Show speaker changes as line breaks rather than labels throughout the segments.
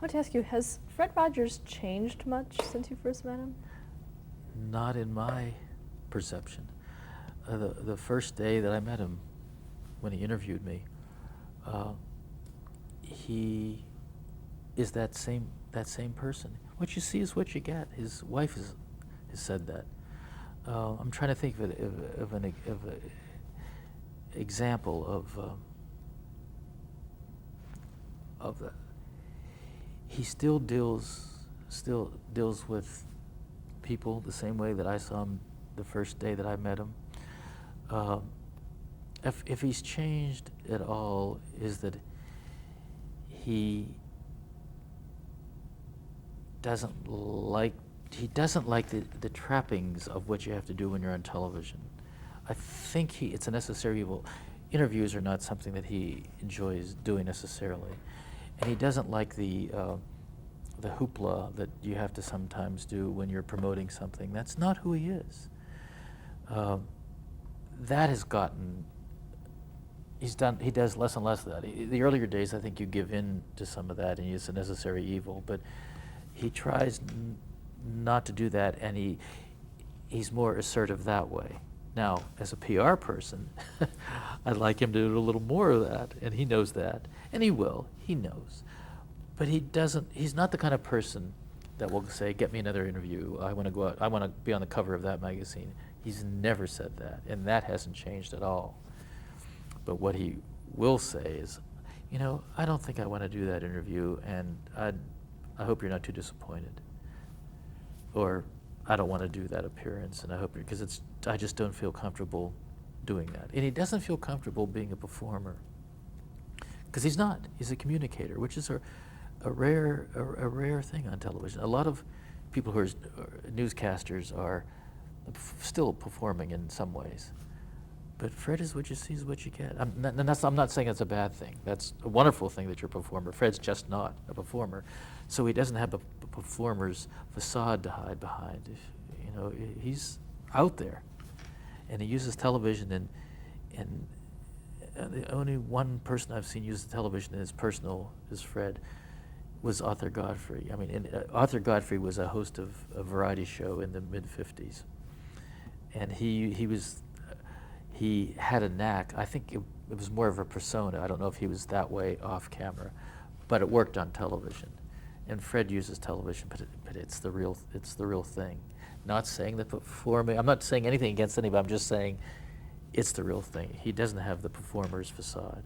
want to ask you, has Fred Rogers changed much since you first met him?
Not in my perception. The first day that I met him, when he interviewed me, he is that same person. What you see is what you get. His wife has said that. I'm trying to think of an example of that. He still deals with people the same way that I saw him the first day that I met him. If he's changed at all, is that he doesn't like the trappings of what you have to do when you're on television. I think it's a necessary evil. Interviews are not something that he enjoys doing necessarily, and he doesn't like the hoopla that you have to sometimes do when you're promoting something. That's not who he is. That has gotten. He does less and less of that. The earlier days, I think you give in to some of that, and it's a necessary evil. But he tries not to do that, and he's more assertive that way. Now, as a PR person, I'd like him to do a little more of that, and he knows that, and he will. He knows, but he doesn't. He's not the kind of person that will say, "Get me another interview. I want to go out. I want to be on the cover of that magazine." He's never said that, and that hasn't changed at all. But what he will say is, I don't think I want to do that interview, and I hope you're not too disappointed. Or, I don't want to do that appearance, and I hope because I just don't feel comfortable doing that. And he doesn't feel comfortable being a performer, because he's not. He's a communicator, which is a rare thing on television. A lot of people who are newscasters are still performing in some ways. But Fred is what you see is what you get. I'm not saying it's a bad thing. That's a wonderful thing that you're a performer. Fred's just not a performer. So he doesn't have a performer's facade to hide behind. He's out there. And he uses television, and the only one person I've seen use television as personal as Fred was Arthur Godfrey. Arthur Godfrey was a host of a variety show in the mid-'50s. And he had a knack. I think it was more of a persona. I don't know if he was that way off camera, but it worked on television. And Fred uses television, but it's the real thing. Not saying that performing. I'm not saying anything against anybody. I'm just saying it's the real thing. He doesn't have the performer's facade.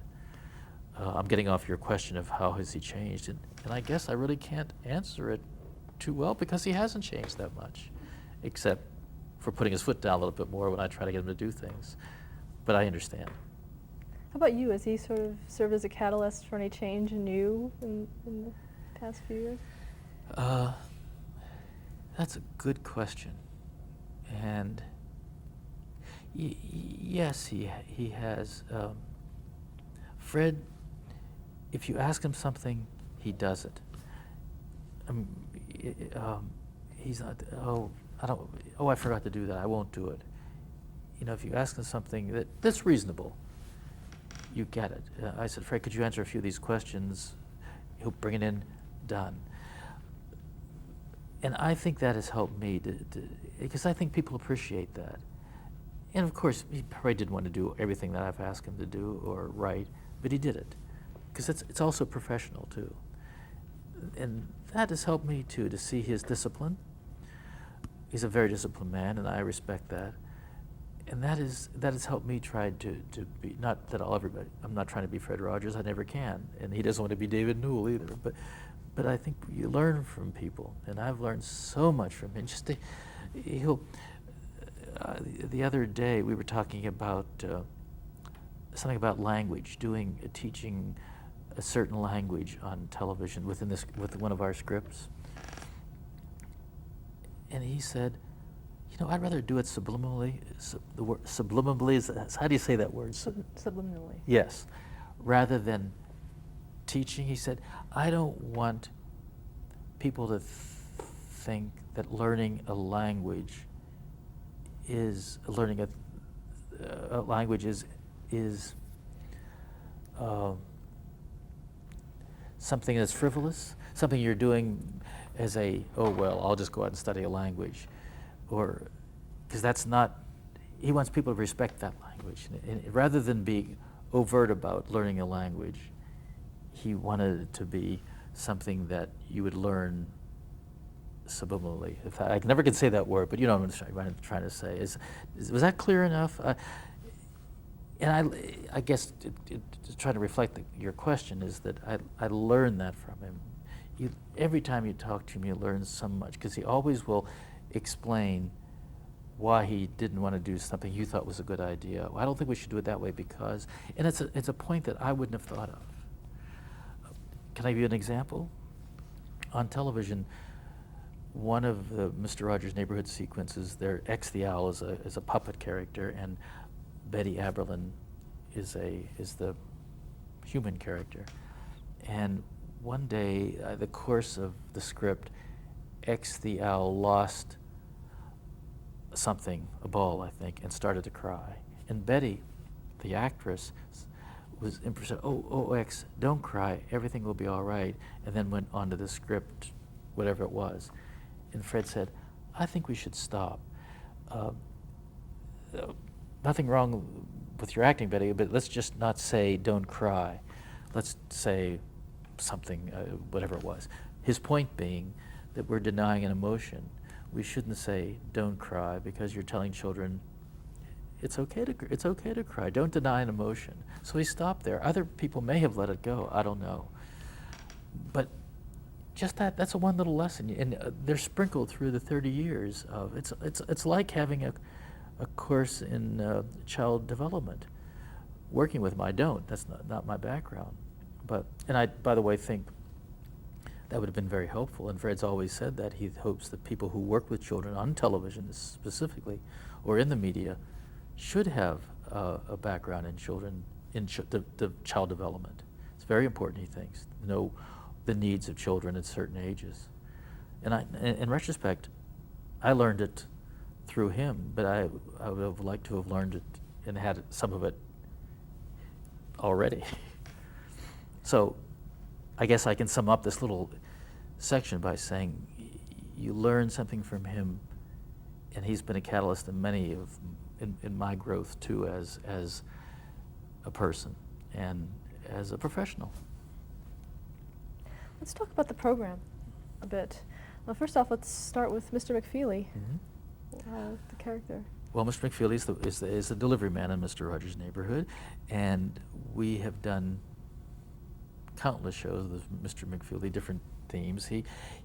I'm getting off your question of how has he changed, and I guess I really can't answer it too well because he hasn't changed that much, except for putting his foot down a little bit more when I try to get him to do things. But I understand.
How about you? Has he sort of served as a catalyst for any change in you in the past few years?
That's a good question. And yes, he has. Fred, if you ask him something, he does it. He's not, I forgot to do that, I won't do it. If you ask him something that's reasonable, you get it. I said, Fred, could you answer a few of these questions? He'll bring it in, done. And I think that has helped me because I think people appreciate that. And of course, he probably didn't want to do everything that I've asked him to do or write, but he did it. Because it's also professional too. And that has helped me too, to see his discipline. He's a very disciplined man, and I respect that. And that has helped me try to be, not that I'm not trying to be Fred Rogers, I never can. And he doesn't want to be David Newell either. But I think you learn from people, and I've learned so much from him. The other day we were talking about something about language, teaching a certain language on television with one of our scripts. And he said, I'd rather do it subliminally. The word subliminally is, how do you say that word?
Subliminally.
Yes, rather than teaching. He said, I don't want people to think that learning a language is something that's frivolous. something you're doing as a, oh, well, I'll just go out and study a language. Or, because that's not, he wants people to respect that language. And rather than be overt about learning a language, he wanted it to be something that you would learn subliminally. If I never can say that word, but you know what I'm trying to say. Was that clear enough? And I guess to try to reflect your question is that I learned that from him. Every time you talk to him, you learn so much, because he always will explain why he didn't want to do something you thought was a good idea. Well, I don't think we should do it that way because, and it's a point that I wouldn't have thought of. Can I give you an example? On television, one of the Mr. Rogers' Neighborhood sequences, there, X the Owl is a puppet character, and Betty Aberlin is the human character. And one day, the course of the script, X the Owl lost something, a ball, I think, and started to cry. And Betty, the actress, was impressed. Oh, X, don't cry. Everything will be all right. And then went on to the script, whatever it was. And Fred said, I think we should stop. Nothing wrong with your acting, Betty, but let's just not say don't cry. Let's say something, whatever it was. His point being that we're denying an emotion. We shouldn't say don't cry, because you're telling children it's okay to cry. Don't deny an emotion. So he stopped there. Other people may have let it go. I don't know. But just that's a one little lesson, and they're sprinkled through the 30 years of it's like having a course in child development. Working with them, I don't. That's not my background. And I, by the way, think that would have been very helpful. And Fred's always said that he hopes that people who work with children on television specifically, or in the media, should have a background in children, the child development. It's very important, he thinks, to know the needs of children at certain ages. And in retrospect, I learned it through him, but I would have liked to have learned it and had some of it already. So I guess I can sum up this little section by saying you learn something from him, and he's been a catalyst in my growth too, as a person and as a professional.
Let's talk about the program a bit. Well, first off, let's start with Mr. McFeely, the character.
Well, Mr. McFeely is the delivery man in Mr. Rogers' Neighborhood, and we have done countless shows with Mr. McFeely, different themes.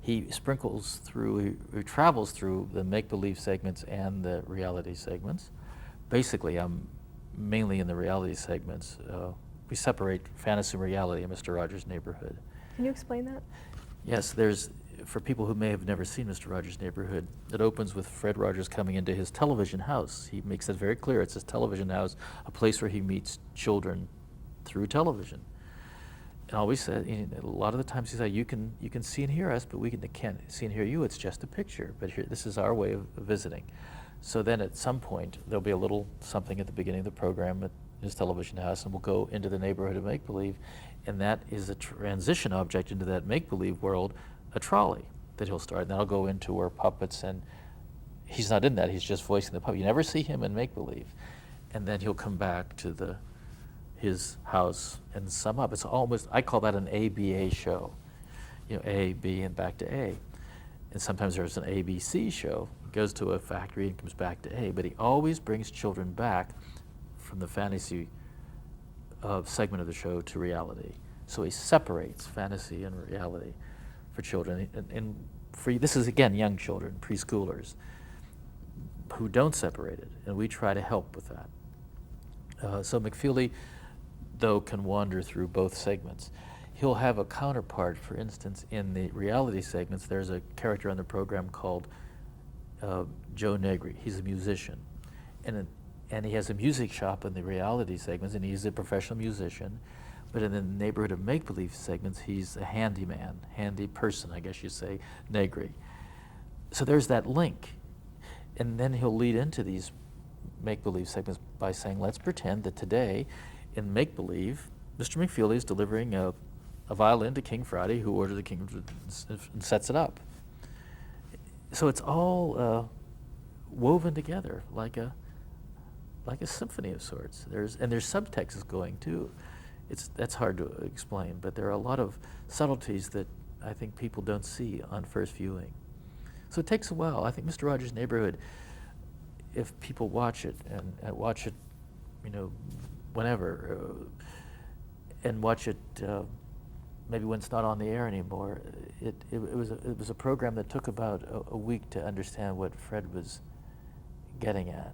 He sprinkles through, he travels through the make-believe segments and the reality segments. Basically, I'm mainly in the reality segments. We separate fantasy and reality in Mr. Rogers' Neighborhood.
Can you explain that?
Yes, for people who may have never seen Mr. Rogers' Neighborhood, it opens with Fred Rogers coming into his television house. He makes it very clear it's his television house, a place where he meets children through television. And always said, a lot of the times he said, you can see and hear us, but we can't see and hear you. It's just a picture. But here, this is our way of visiting. So then at some point, there'll be a little something at the beginning of the program at his television house, and we'll go into the neighborhood of make-believe. And that is a transition object into that make-believe world, a trolley that he'll start. And that'll go into where puppets, and he's not in that. He's just voicing the puppet. You never see him in make-believe. And then he'll come back to his house and sum up. It's almost, I call that an ABA show. A, B, and back to A. And sometimes there's an ABC show. It goes to a factory and comes back to A. But he always brings children back from the fantasy segment of the show to reality. So he separates fantasy and reality for children. And this is, again, young children, preschoolers, who don't separate it. And we try to help with that. So McFeely, though, can wander through both segments. He'll have a counterpart, for instance, in the reality segments. There's a character on the program called Joe Negri. He's a musician. And he has a music shop in the reality segments, and he's a professional musician. But in the neighborhood of make-believe segments, he's a handyman, handy person, I guess you say, Negri. So there's that link. And then he'll lead into these make-believe segments by saying, let's pretend that today, in make-believe, Mr. McFeely is delivering a a violin to King Friday, who ordered the king and sets it up. So it's all woven together like a symphony of sorts. There's subtexts going too. That's hard to explain, but there are a lot of subtleties that I think people don't see on first viewing. So it takes a while. I think Mr. Rogers' Neighborhood, if people watch it and watch it, whenever, and watch it maybe when it's not on the air anymore, it was a program that took about a week to understand what Fred was getting at.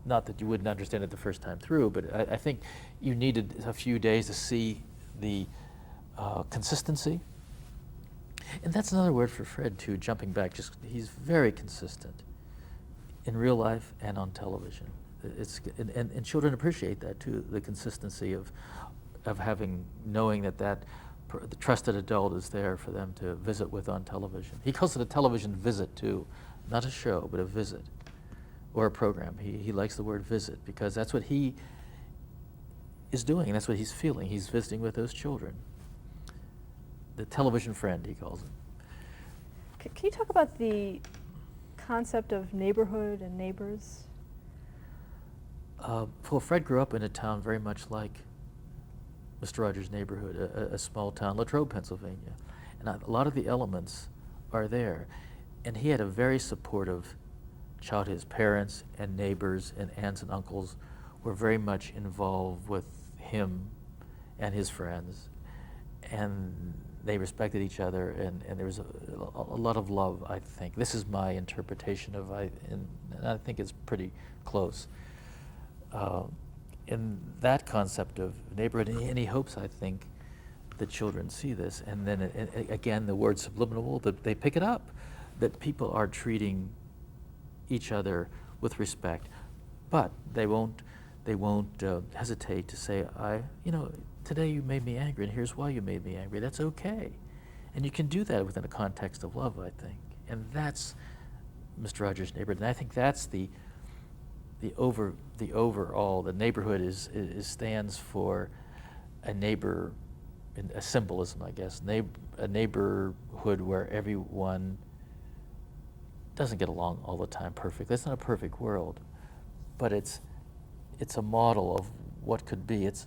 Not that you wouldn't understand it the first time through, but I think you needed a few days to see the consistency. And that's another word for Fred too, jumping back, he's very consistent in real life and on television. And children appreciate that too, the consistency of knowing that the trusted adult is there for them to visit with on television. He calls it a television visit too, not a show, but a visit or a program. He likes the word visit because that's what he is doing, and that's what he's feeling. He's visiting with those children. The television friend, he calls it.
Can you talk about the concept of neighborhood and neighbors?
Well, Fred grew up in a town very much like Mr. Rogers' Neighborhood, a small town, Latrobe, Pennsylvania. And a lot of the elements are there. And he had a very supportive childhood. His parents and neighbors and aunts and uncles were very much involved with him and his friends. And they respected each other, and there was a lot of love, I think. This is my interpretation of and I think it's pretty close. In that concept of neighborhood, and he hopes, I think, that children see this. And then, again, the word subliminal, that they pick it up, that people are treating each other with respect, but they won't hesitate to say, today you made me angry, and here's why you made me angry. That's okay. And you can do that within a context of love, I think. And that's Mr. Rogers' Neighborhood. And I think that's the overall, the neighborhood stands for a neighbor, a symbolism, I guess, a neighborhood where everyone doesn't get along all the time perfect. That's not a perfect world, but it's a model of what could be. It's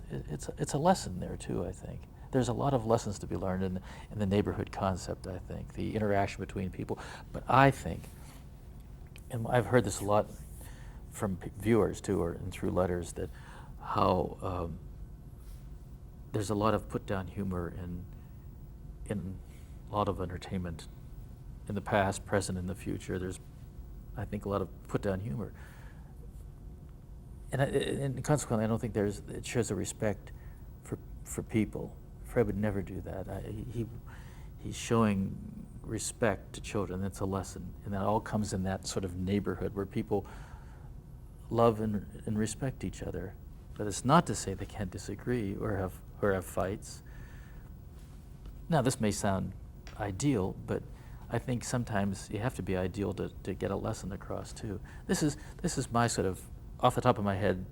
a lesson there too, I think. There's a lot of lessons to be learned in the neighborhood concept, I think, the interaction between people. But I think, and I've heard this a lot from viewers too, and through letters, that how there's a lot of put-down humor in a lot of entertainment in the past, present, and the future. There's, I think, a lot of put-down humor. And consequently, I don't think it shows a respect for people. Fred would never do that. He's showing respect to children. That's a lesson, and that all comes in that sort of neighborhood where people love and respect each other. But it's not to say they can't disagree or have fights. Now, this may sound ideal, but I think sometimes you have to be ideal to get a lesson across too. This is my sort of, off the top of my head,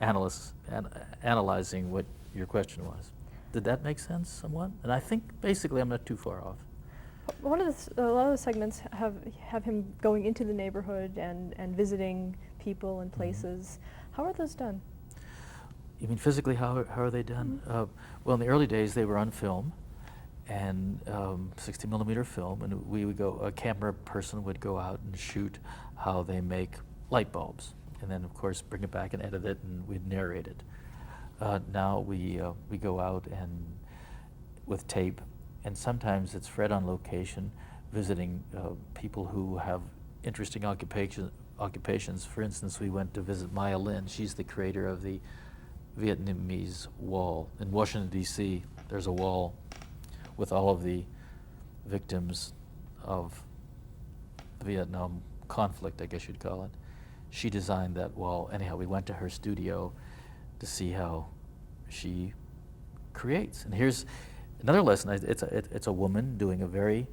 analyzing what your question was. Did that make sense somewhat? And I think basically I'm not too far off.
A lot of the segments have him going into the neighborhood and visiting people and places. How are those done?
You mean physically, how are they done? Well, in the early days, they were on film, and 60 millimeter film, and we would go, a camera person would go out and shoot how they make light bulbs, and then of course bring it back and edit it, and we'd narrate it. Now we go out and with tape, and sometimes it's Fred on location visiting people who have interesting occupations. For instance, we went to visit Maya Lin. She's the creator of the Vietnamese wall. In Washington, D.C., there's a wall with all of the victims of the Vietnam conflict, I guess you'd call it. She designed that wall. Anyhow, we went to her studio to see how she creates. And here's another lesson. It's a woman doing a very,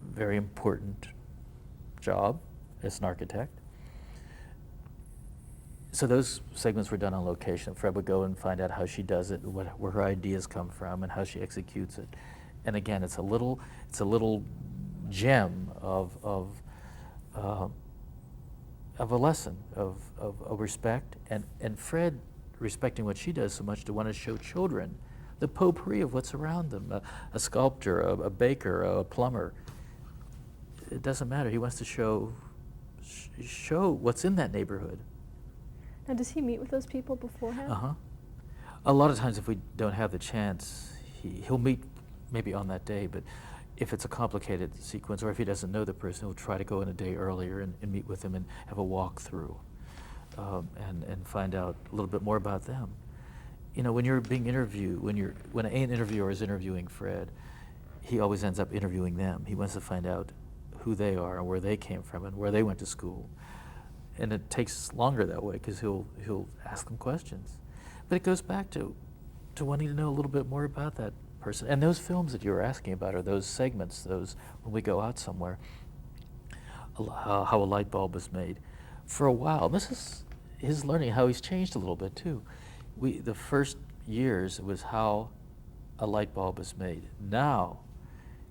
very important job as an architect. So those segments were done on location. Fred would go and find out how she does it, where her ideas come from, and how she executes it. And again, it's a little gem of a lesson of respect, and Fred respecting what she does so much to want to show children the potpourri of what's around them, a sculptor, a baker, a plumber. It doesn't matter. He wants to show what's in that neighborhood.
Now, does he meet with those people beforehand?
Uh-huh. A lot of times if we don't have the chance, he'll meet maybe on that day, but if it's a complicated sequence or if he doesn't know the person, he'll try to go in a day earlier and meet with them and have a walkthrough and find out a little bit more about them. You know, when you're being interviewed, when an interviewer is interviewing Fred, he always ends up interviewing them. He wants to find out who they are and where they came from and where they went to school. And it takes longer that way because he'll ask them questions. But it goes back to wanting to know a little bit more about that person. And those films that you were asking about are those segments, those when we go out somewhere, how a light bulb is made. For a while, this is his learning, how he's changed a little bit too. The first years, it was how a light bulb is made. Now,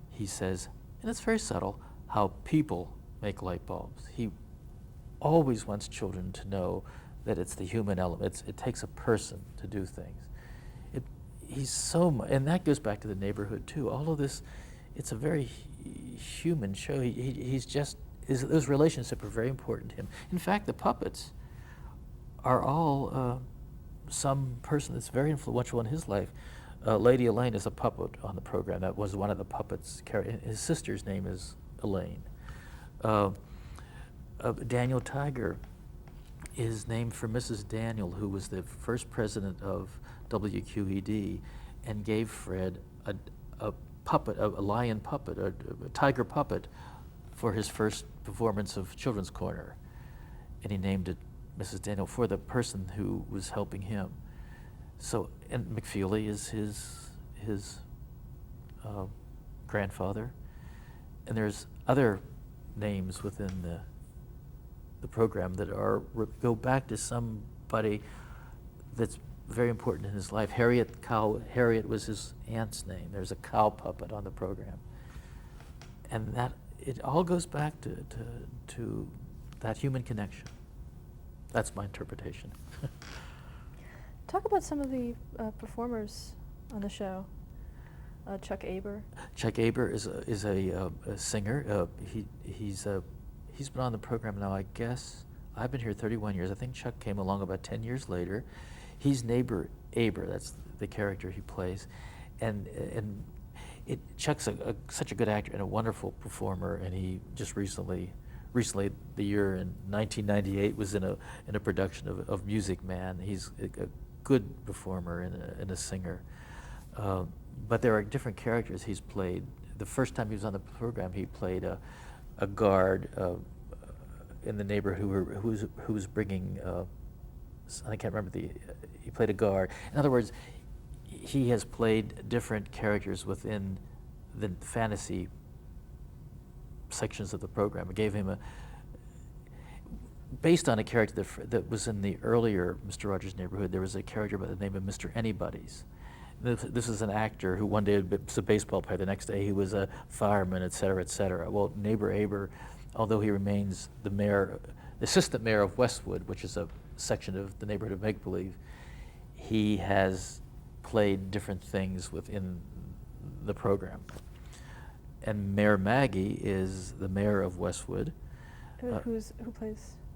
he says, and it's very subtle, how people make light bulbs. He always wants children to know that it's the human element. It takes a person to do things. He's so much, and that goes back to the neighborhood too. All of this, it's a very human show. Those relationships are very important to him. In fact, the puppets are all some person that's very influential in his life. Lady Elaine is a puppet on the program. That was one of the puppets. His sister's name is Elaine. Daniel Tiger is named for Mrs. Daniel, who was the first president of WQED, and gave Fred a puppet, a lion puppet, a tiger puppet, for his first performance of Children's Corner. And he named it Mrs. Daniel for the person who was helping him. So, and McFeely is his grandfather. And there's other names within the program that go back to somebody that's very important in his life. Harriet was his aunt's name. There's a cow puppet on the program. And that, it all goes back to that human connection. That's my interpretation.
Talk about some of the performers on the show. Chuck Aber.
Chuck Aber is a singer. He's been on the program now, I guess. I've been here 31 years. I think Chuck came along about 10 years later. He's neighbor Aber. That's the character he plays, and Chuck's such a good actor and a wonderful performer. And he just recently, the year in 1998, was in a production of Music Man. He's a good performer and a singer. But there are different characters he's played. The first time he was on the program, he played a guard in the neighborhood who was bringing. I can't remember he played a guard. In other words, he has played different characters within the fantasy sections of the program. It gave him based on a character that was in the earlier Mr. Rogers' Neighborhood. There was a character by the name of Mr. Anybody's. This is an actor who one day was a baseball player, the next day he was a fireman, et cetera, et cetera. Well, Neighbor Aber, although he remains the assistant mayor of Westwood, which is a section of the neighborhood of make-believe, he has played different things within the program. And Mayor Maggie is the mayor of Westwood.
Who plays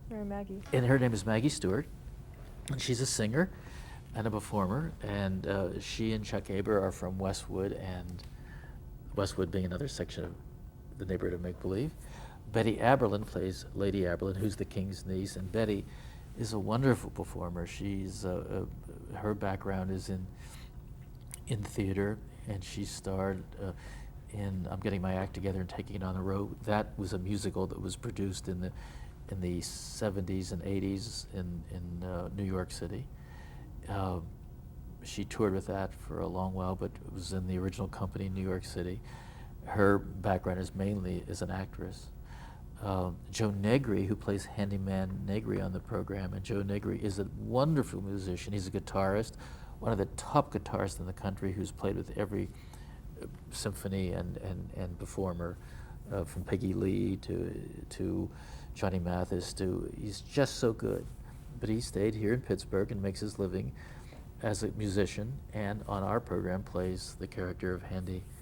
Mayor Maggie?
And her name is Maggie Stewart, and she's a singer and a performer, and she and Chuck Aber are from Westwood, and Westwood being another section of the neighborhood of make-believe. Betty Aberlin plays Lady Aberlin, who's the king's niece, and Betty is a wonderful performer. She's her background is in theater, and she starred in I'm Getting My Act Together and Taking It on the Road. That was a musical that was produced in the 70s and 80s in New York City. She toured with that for a long while, but was in the original company in New York City. Her background is mainly as an actress. Joe Negri, who plays Handyman Negri on the program, and Joe Negri is a wonderful musician. He's a guitarist, one of the top guitarists in the country, who's played with every symphony and performer, from Peggy Lee to Johnny Mathis he's just so good. But he stayed here in Pittsburgh and makes his living as a musician, and on our program plays the character of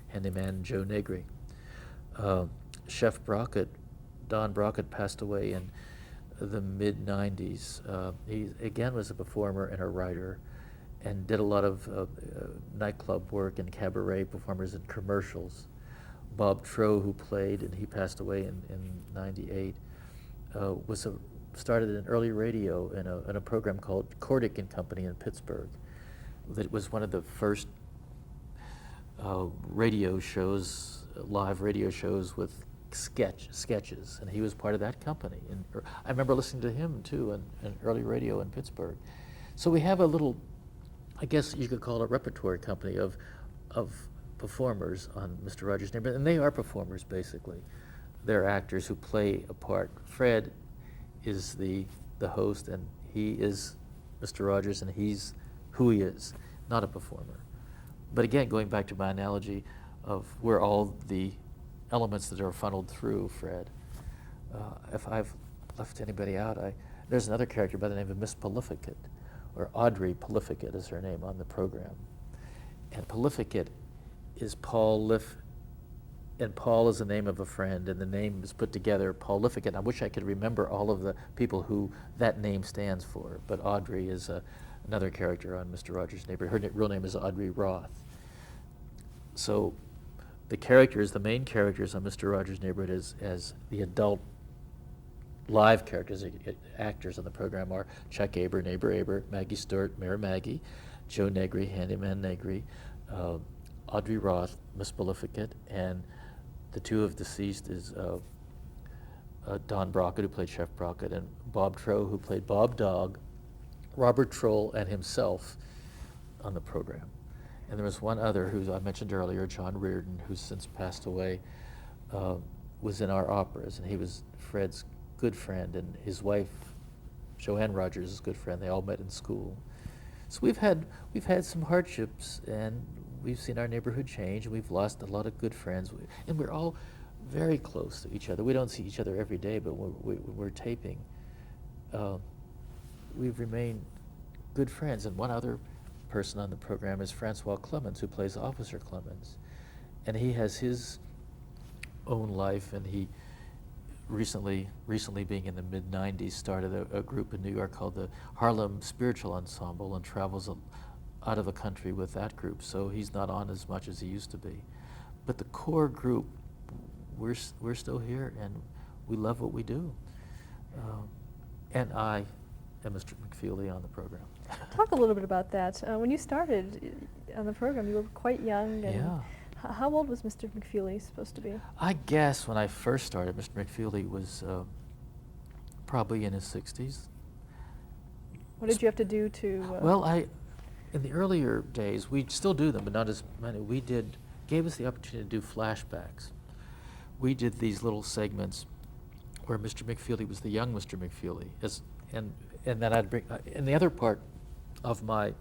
Handyman Joe Negri. Chef Brockett, Don Brockett, passed away in the mid-90s. He, again, was a performer and a writer and did a lot of nightclub work and cabaret performers and commercials. Bob Trow, who played, and he passed away in 98, started an early radio in a program called Cordick and Company in Pittsburgh. That was one of the first radio shows, live radio shows with sketches, and he was part of that company. And I remember listening to him too in early radio in Pittsburgh. So we have a little, I guess you could call it a repertory company of performers on Mr. Rogers' Neighborhood, and they are performers basically. They're actors who play a part. Fred is the host, and he is Mr. Rogers, and he's who he is, not a performer. But again, going back to my analogy of where all the elements that are funneled through Fred. If I've left anybody out, there's another character by the name of Miss Prolificate, or Audrey Prolificate is her name on the program. And Prolificate is Paul Liff, and Paul is the name of a friend, and the name is put together, Paulificate. I wish I could remember all of the people who that name stands for, but Audrey is another character on Mr. Rogers' Neighborhood. Her real name is Audrey Roth. So the characters, the main characters on Mr. Rogers' Neighborhood as the adult live characters, actors on the program are Chuck Aber, Neighbor Aber, Maggie Stewart, Mayor Maggie, Joe Negri, Handyman Negri, Audrey Roth, Miss Prolificate, and the two of deceased is Don Brockett, who played Chef Brockett, and Bob Trow, who played Bob Dog, Robert Troll, and himself on the program. And there was one other who I mentioned earlier, John Reardon, who's since passed away, was in our operas, and he was Fred's good friend, and his wife, Joanne Rogers, is a good friend. They all met in school. So we've had some hardships, and we've seen our neighborhood change, and we've lost a lot of good friends, and we're all very close to each other. We don't see each other every day, but when we're taping, we've remained good friends. And one other person on the program is Francois Clemens, who plays Officer Clemens, and he has his own life, and he recently being in the mid-90s, started a group in New York called the Harlem Spiritual Ensemble, and travels out of the country with that group, so he's not on as much as he used to be. But the core group, we're still here, and we love what we do. And I am Mr. McFeely on the program.
Talk a little bit about that. When you started on the program, you were quite young. And
Yeah.
How old was Mr. McFeely supposed to be?
I guess when I first started, Mr. McFeely was probably in his 60s.
What did you have to do to?
Well, in the earlier days, we still do them, but not as many. Gave us the opportunity to do flashbacks. We did these little segments where Mr. McFeely was the young Mr. McFeely, and then I'd bring. And the other part of my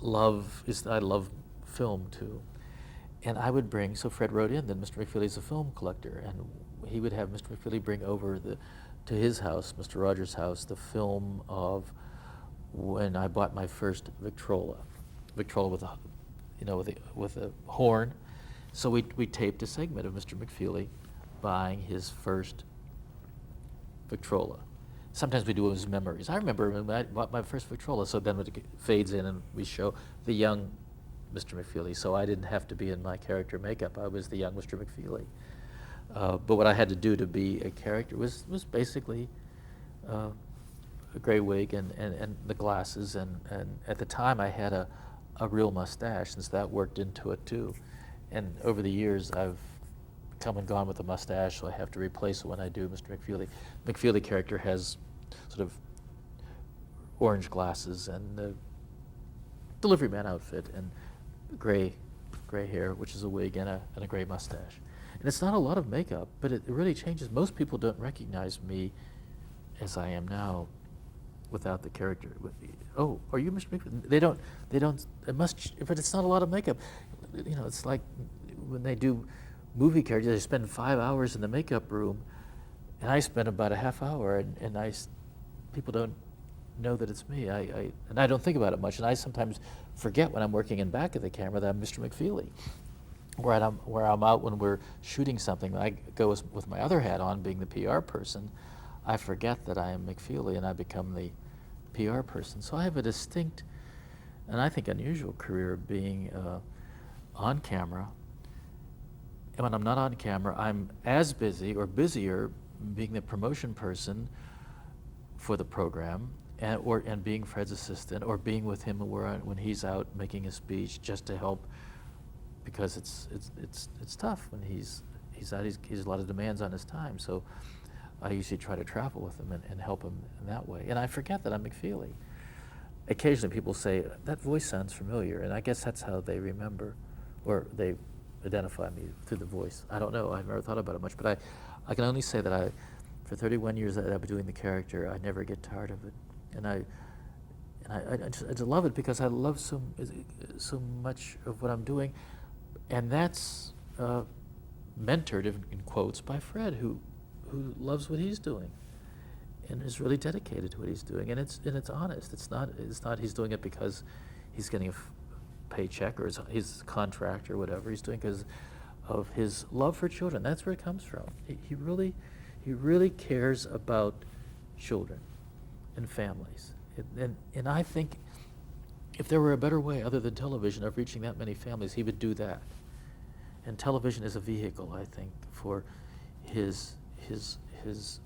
love is that I love film too, and I would bring. So Fred wrote in that Mr. McFeely's a film collector, and he would have Mr. McFeely bring over to his house, Mr. Rogers' house, the film of when I bought my first Victrola with a horn. So we taped a segment of Mr. McFeely buying his first Victrola. Sometimes we do his memories. I remember when I bought my first Victrola, so then it fades in and we show the young Mr. McFeely. So I didn't have to be in my character makeup. I was the young Mr. McFeely. But what I had to do to be a character was basically a gray wig and the glasses, and at the time I had a real mustache, since that worked into it too. And over the years I've come and gone with the mustache, so I have to replace it when I do Mr. McFeely. McFeely character has sort of orange glasses and the delivery man outfit and gray hair, which is a wig, and a gray mustache. And it's not a lot of makeup, but it really changes. Most people don't recognize me as I am now without the character. Oh, are you Mr. McFeely? They don't, it must, but it's not a lot of makeup. You know, it's like when they do movie characters, they spend 5 hours in the makeup room, and I spend about a half hour, and people don't know that it's me. And I don't think about it much, and I sometimes forget when I'm working in back of the camera that I'm Mr. McFeely. Where I'm out when we're shooting something, I go with my other hat on, being the PR person. I forget that I am McFeely, and I become the PR person. So I have a distinct, and I think unusual career of being on camera. And when I'm not on camera, I'm as busy or busier being the promotion person for the program, and being Fred's assistant, or being with him when he's out making a speech, just to help, because it's tough when he's out. He has a lot of demands on his time. So I usually try to travel with him and help him in that way. And I forget that I'm McFeely. Occasionally people say, that voice sounds familiar, and I guess that's how they remember, or they identify me through the voice. I don't know, I've never thought about it much, but I can only say that for 31 years that I've been doing the character, I never get tired of it. And I just love it, because I love so much of what I'm doing. And that's mentored, in quotes, by Fred, who loves what he's doing and is really dedicated to what he's doing. And it's honest. It's not he's doing it because he's getting a paycheck or his contract or whatever. He's doing because of his love for children. That's where it comes from. He really cares about children and families. And I think if there were a better way other than television of reaching that many families, he would do that. And television is a vehicle, I think, for his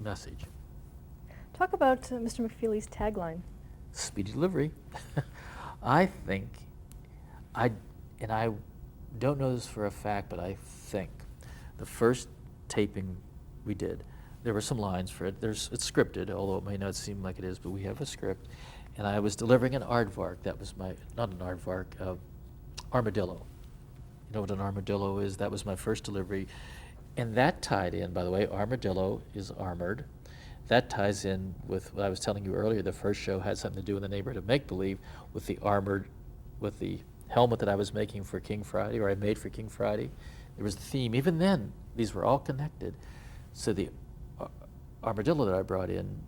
message.
Talk about Mr. McFeely's tagline.
Speedy delivery. I think, I don't know this for a fact, but I think the first taping we did, there were some lines for it. It's scripted, although it may not seem like it is, but we have a script. And I was delivering an aardvark. That was not an aardvark, armadillo. You know what an armadillo is? That was my first delivery. And that tied in, by the way, armadillo is armored. That ties in with what I was telling you earlier. The first show had something to do in the neighborhood of make-believe with the helmet that I was making for King Friday, or I made for King Friday. There was a theme. Even then, these were all connected. So the armadillo that I brought it in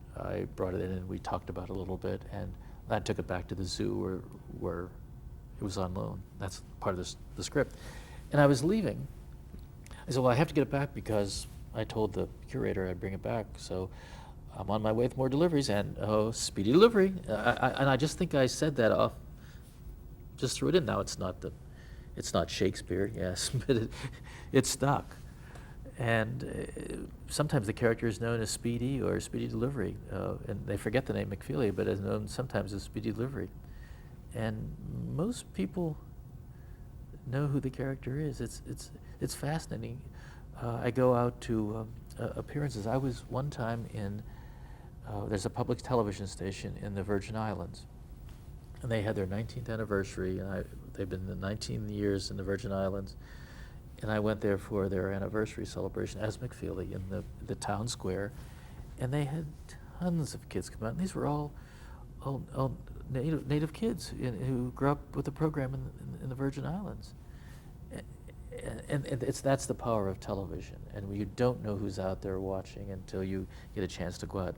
and we talked about it a little bit, and I took it back to the zoo where it was on loan. That's part of the script. And I was leaving. I said, well, I have to get it back because I told the curator I'd bring it back. So I'm on my way with more deliveries, and speedy delivery. And I just think I said that off, just threw it in. Now it's not Shakespeare, yes, but it stuck. And sometimes the character is known as Speedy or Speedy Delivery, and they forget the name McFeely, but is known sometimes as Speedy Delivery. And most people know who the character is. It's fascinating. I go out to appearances. I was one time in, there's a public television station in the Virgin Islands, and they had their 19th anniversary, and they've been 19 years in the Virgin Islands. And I went there for their anniversary celebration as McFeely in the town square, and they had tons of kids come out. And these were all native kids who grew up with the program in the Virgin Islands. And that's the power of television. And you don't know who's out there watching until you get a chance to go out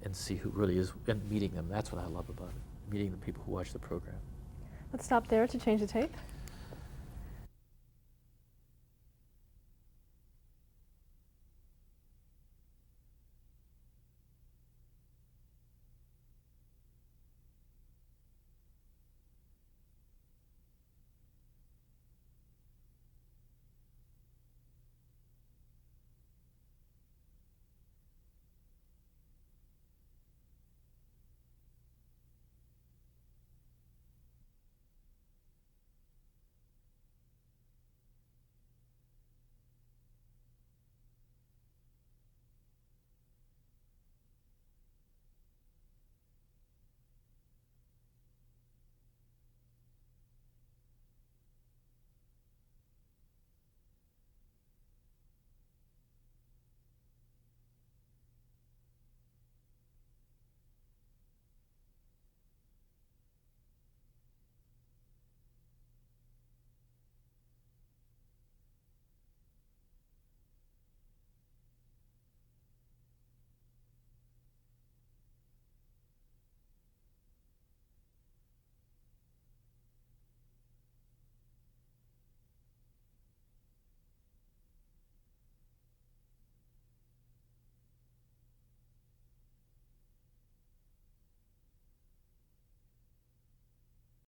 and see who really is, and meeting them. That's what I love about it, meeting the people who watch the program.
Let's stop there to change the tape.